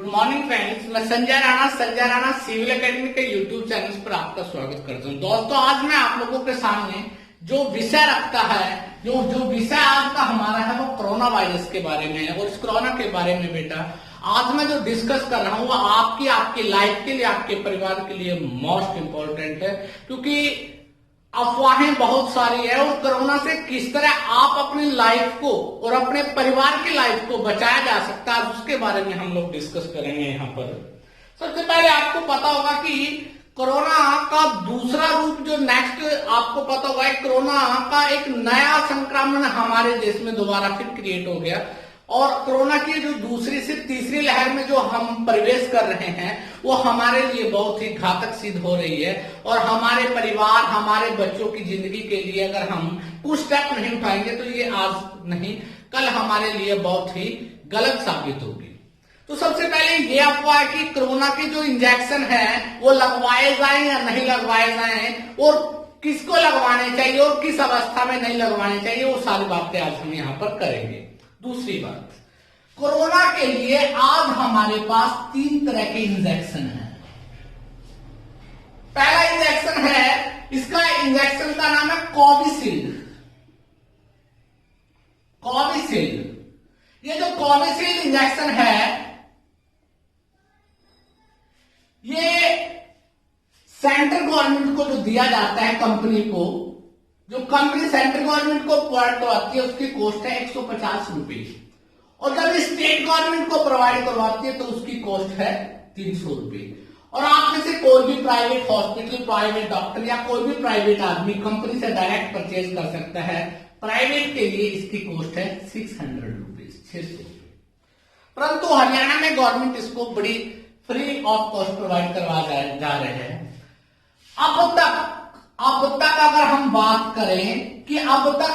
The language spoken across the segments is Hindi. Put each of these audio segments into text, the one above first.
गुड मॉर्निंग फ्रेंड्स, मैं संजय राणा सिविल एकेडमी के यूट्यूब चैनल पर आपका स्वागत करता हूं। दोस्तों, आज मैं आप लोगों के सामने जो विषय रखता है, जो विषय आज का हमारा है वो कोरोना वायरस के बारे में है। और इस कोरोना के बारे में बेटा आज मैं जो डिस्कस कर रहा हूं वो आपकी लाइफ के लिए, आपके परिवार के लिए मोस्ट इंपॉर्टेंट है, क्योंकि अफवाहें बहुत सारी है और कोरोना से किस तरह आप अपनी लाइफ को और अपने परिवार की लाइफ को बचाया जा सकता है, उसके बारे में हम लोग डिस्कस करेंगे यहाँ पर। सबसे पहले आपको पता होगा कि कोरोना का दूसरा रूप जो नेक्स्ट आपको पता होगा, कोरोना का एक नया संक्रमण हमारे देश में दोबारा फिर क्रिएट हो गया। और कोरोना की जो दूसरी से तीसरी लहर में जो हम प्रवेश कर रहे हैं वो हमारे लिए बहुत ही घातक सिद्ध हो रही है। और हमारे परिवार, हमारे बच्चों की जिंदगी के लिए अगर हम कुछ स्टेप नहीं उठाएंगे तो ये आज नहीं कल हमारे लिए बहुत ही गलत साबित होगी। तो सबसे पहले ये अफवाह है कि कोरोना के जो इंजेक्शन है वो लगवाए जाए या नहीं लगवाए जाए, और किसको लगवाने चाहिए और किस अवस्था में नहीं लगवाने चाहिए, वो सारी बातें आज हम यहाँ पर करेंगे। दूसरी बात, कोरोना के लिए आज हमारे पास 3 तरह के इंजेक्शन हैं। पहला इंजेक्शन है, इसका इंजेक्शन का नाम है कोविशील्ड। ये जो कोविशील्ड इंजेक्शन है ये सेंट्रल गवर्नमेंट को जो दिया जाता है, कंपनी को, जो कंपनी सेंट्रल गवर्नमेंट को प्रोवाइड करवाती है उसकी कॉस्ट है 150 रुपए, और जब स्टेट गवर्नमेंट को प्रोवाइड करवाती है तो उसकी कॉस्ट है 300 रुपए। और आप में से कोई भी प्राइवेट हॉस्पिटल, प्राइवेट डॉक्टर या कोई भी प्राइवेट आदमी कंपनी से डायरेक्ट परचेज कर सकता है। प्राइवेट के लिए इसकी कॉस्ट है 600 रुपीज, 600 रुपए। परंतु हरियाणा में गवर्नमेंट इसको बड़ी फ्री ऑफ कॉस्ट प्रोवाइड करवा जा रहे हैं। अब तक अगर हम बात करें कि अब तक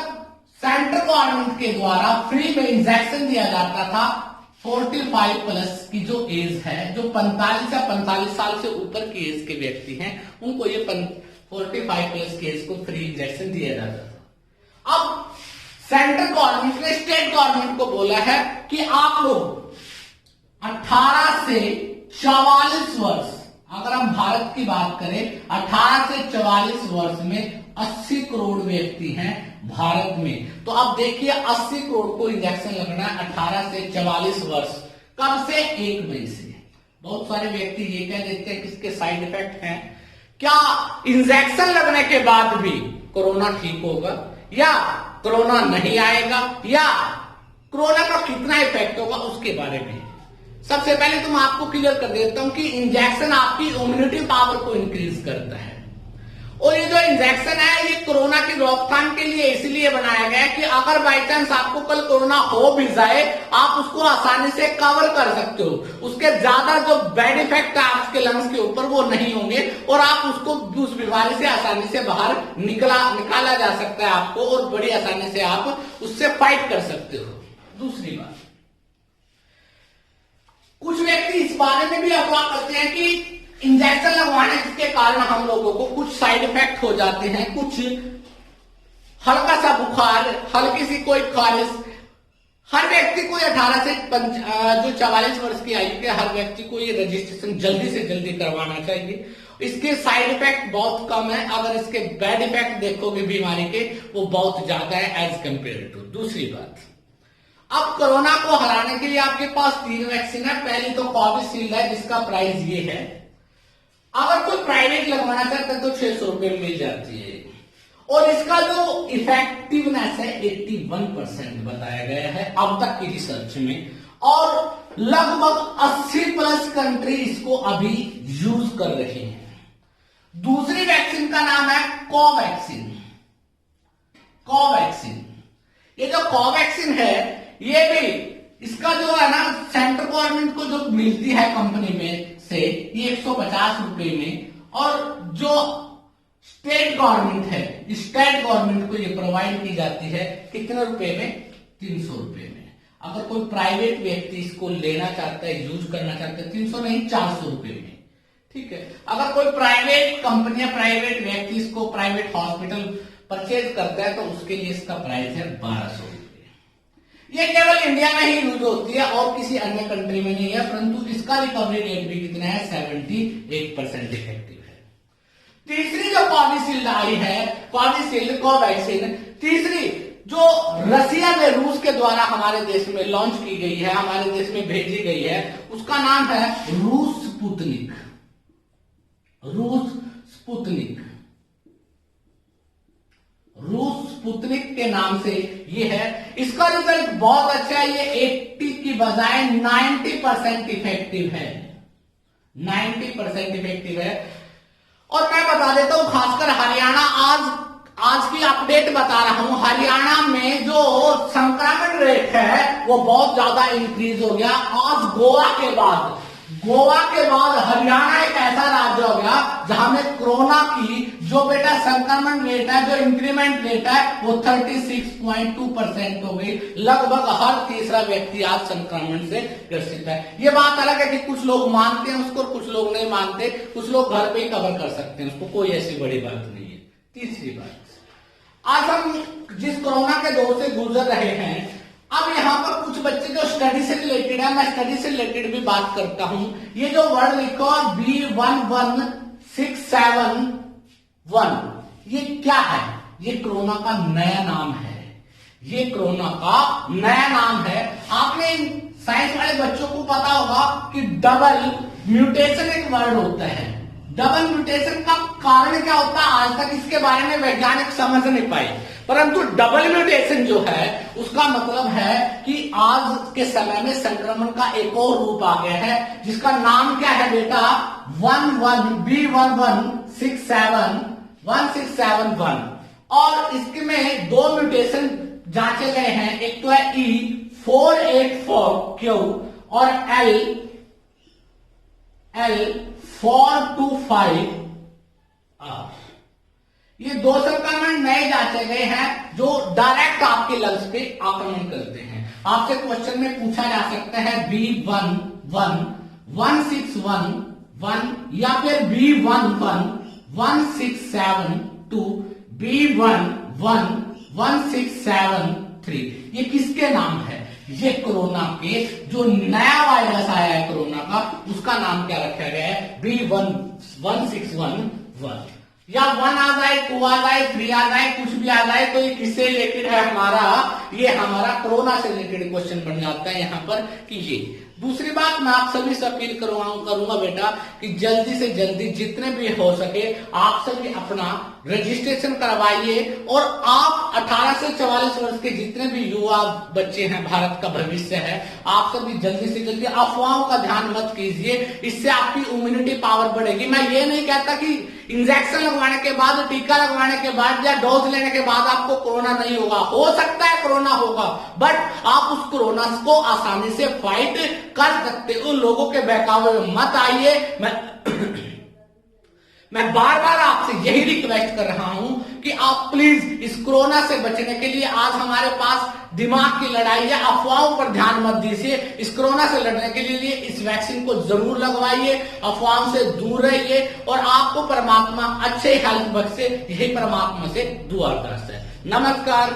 सेंट्रल गवर्नमेंट के द्वारा फ्री में इंजेक्शन दिया जाता था 45 प्लस की जो एज है, जो 45 या 45 साल से ऊपर की एज के व्यक्ति हैं, उनको ये 45 प्लस की एज को फ्री इंजेक्शन दिया जाता था। अब सेंट्रल गवर्नमेंट ने स्टेट गवर्नमेंट को बोला है कि आप लोग 18 से 44 वर्ष, अगर हम भारत की बात करें 18 से 44 वर्ष में 80 करोड़ व्यक्ति हैं भारत में। तो अब देखिए 80 करोड़ को इंजेक्शन लगना है 18 से 44 वर्ष, कब से? 1 मई से। बहुत सारे व्यक्ति ये कह देते हैं कि इसके साइड इफेक्ट हैं। क्या इंजेक्शन लगने के बाद भी कोरोना ठीक होगा, या कोरोना नहीं आएगा, या कोरोना का कितना इफेक्ट होगा, उसके बारे में सबसे पहले तो मैं आपको क्लियर कर देता हूं कि इंजेक्शन आपकी इम्यूनिटी पावर को इंक्रीज करता है। और ये जो इंजेक्शन है ये कोरोना की रोकथाम के लिए इसलिए बनाया गया है कि अगर बाई चांस आपको कल कोरोना हो भी जाए, आप उसको आसानी से कवर कर सकते हो। उसके ज्यादा जो बैड इफेक्ट है आपके लंग्स के ऊपर वो नहीं होंगे, और आप उसको उस बीमारी से आसानी से बाहर निकाला जा सकता है आपको, और बड़ी आसानी से आप उससे फाइट कर सकते हो। दूसरी बात, कुछ व्यक्ति इस बारे में भी अफवाह करते हैं कि इंजेक्शन लगवाने के कारण हम लोगों को कुछ साइड इफेक्ट हो जाते हैं, कुछ हल्का सा बुखार, हल्की सी कोई खारिश। हर व्यक्ति को 18 से जो 44 वर्ष की आयु के हर व्यक्ति को ये रजिस्ट्रेशन जल्दी से जल्दी करवाना चाहिए। इसके साइड इफेक्ट बहुत कम है, अगर इसके बैड इफेक्ट देखोगे बीमारी के वो बहुत ज्यादा है एज कंपेयर टू। दूसरी बात, अब कोरोना को हराने के लिए आपके पास 3 वैक्सीन है। पहली तो कोविशील्ड है जिसका प्राइस ये है, अगर कोई प्राइवेट लगवाना चाहता है तो 600 रुपए में मिल जाती है। और इसका जो इफेक्टिवनेस है 81% बताया गया है अब तक की रिसर्च में, और लगभग 80 प्लस कंट्री इसको अभी यूज कर रहे हैं। दूसरी वैक्सीन का नाम है कोवैक्सीन। ये जो कोवैक्सीन है ये भी, इसका जो है ना सेंट्रल गवर्नमेंट को जो मिलती है कंपनी में से ये 150 रुपए में, और जो स्टेट गवर्नमेंट है, स्टेट गवर्नमेंट को ये प्रोवाइड की जाती है कितने रुपए में? 300 रुपए में। अगर कोई प्राइवेट व्यक्ति इसको लेना चाहता है, यूज करना चाहता है, 300 नहीं 400 रुपए में, ठीक है। अगर कोई प्राइवेट कंपनी या प्राइवेट व्यक्ति इसको प्राइवेट हॉस्पिटल परचेज करता है तो उसके लिए इसका प्राइस है 1200 रुपए। ये केवल इंडिया में ही यूज होती है और किसी अन्य कंट्री में नहीं है, परंतु इसका रिकवरी रेट भी कितना है, 78% इफेक्टिव है। तीसरी जो कोविशील्ड आई है, कोविशील्ड कोवैक्सीन, तीसरी जो रसिया में रूस के द्वारा हमारे देश में लॉन्च की गई है, हमारे देश में भेजी गई है, उसका नाम है रूस स्पुतनिक। रूस स्पुतनिक, रूस स्पुतनिक के नाम से ये है। इसका रिजल्ट बहुत अच्छा है, ये 80 की बजाय 90% इफेक्टिव है, 90% इफेक्टिव है। और मैं बता देता हूं, खासकर हरियाणा, आज की अपडेट बता रहा हूं, हरियाणा में जो संक्रमण रेट है वो बहुत ज्यादा इंक्रीज हो गया। आज गोवा के बाद हरियाणा एक ऐसा राज्य हो गया जहां में कोरोना की जो बेटा संक्रमण रेट है, जो इंक्रीमेंट रेट है, वो 36.2% हो गई। लगभग हर तीसरा व्यक्ति आज संक्रमण से ग्रसित है। ये बात अलग है कि कुछ लोग मानते हैं उसको, कुछ लोग नहीं मानते, कुछ लोग घर पे ही कवर कर सकते हैं उसको, कोई ऐसी बड़ी बात नहीं है। तीसरी बात, आज हम जिस कोरोना के दौर से गुजर रहे हैं, अब यहाँ पर कुछ बच्चे जो स्टडी से रिलेटेड है, मैं स्टडी से रिलेटेड भी बात करता हूं। ये जो वर्ड लिखो B11671, ये क्या है? ये कोरोना का नया नाम है, ये कोरोना का नया नाम है। आपने साइंस वाले बच्चों को पता होगा कि डबल म्यूटेशन एक वर्ड होता है। डबल म्यूटेशन का कारण क्या होता है, आज तक इसके बारे में वैज्ञानिक समझ नहीं पाए, परंतु डबल म्यूटेशन जो है उसका मतलब है कि आज के समय में संक्रमण का एक और रूप आ गया है, जिसका नाम क्या है बेटा, B11671 और इसमें दो म्यूटेशन जांचे गए हैं। एक तो है E484Q और L425R। ये दो संक्रमण नए जांचे गए हैं जो डायरेक्ट आपके लंग्स पे आक्रमण करते हैं। आपसे क्वेश्चन में पूछा जा सकता है B11671 या फिर B1111672, B11673, ये किसके नाम है? ये कोरोना के जो नया वायरस आया है कोरोना का, उसका नाम क्या रखा गया है, B11611। या 1 आ जाए, 2 आ जाए, 3 आ जाए, कुछ भी आ जाए, तो ये किससे रिलेटेड है हमारा, ये हमारा कोरोना से रिलेटेड क्वेश्चन बन जाता है यहाँ पर कि ये। दूसरी बात, मैं आप सभी से अपील करूंगा बेटा कि जल्दी से जल्दी जितने भी हो सके आप सभी अपना रजिस्ट्रेशन करवाइए, और आप 18 से 44 वर्ष के जितने भी युवा बच्चे हैं, भारत का भविष्य है, आप सभी जल्दी से जल्दी अफवाहों का ध्यान मत कीजिए, इससे आपकी इम्यूनिटी पावर बढ़ेगी। मैं ये नहीं कहता कि इंजेक्शन लगवाने के बाद, टीका लगवाने के बाद या डोज लेने के बाद आपको कोरोना नहीं होगा, हो सकता है कोरोना होगा, बट आप उस कोरोना को आसानी से फाइट कर सकते हो। लोगों के बहकावे में मत आइए। मैं बार बार आपसे यही रिक्वेस्ट कर रहा हूं कि आप प्लीज इस कोरोना से बचने के लिए, आज हमारे पास दिमाग की लड़ाई है, अफवाहों पर ध्यान मत दीजिए। इस कोरोना से लड़ने के लिए इस वैक्सीन को जरूर लगवाइए, अफवाहों से दूर रहिए, और आपको परमात्मा अच्छे हेल्थ बख्शे, यही परमात्मा से दुआ करता है। नमस्कार।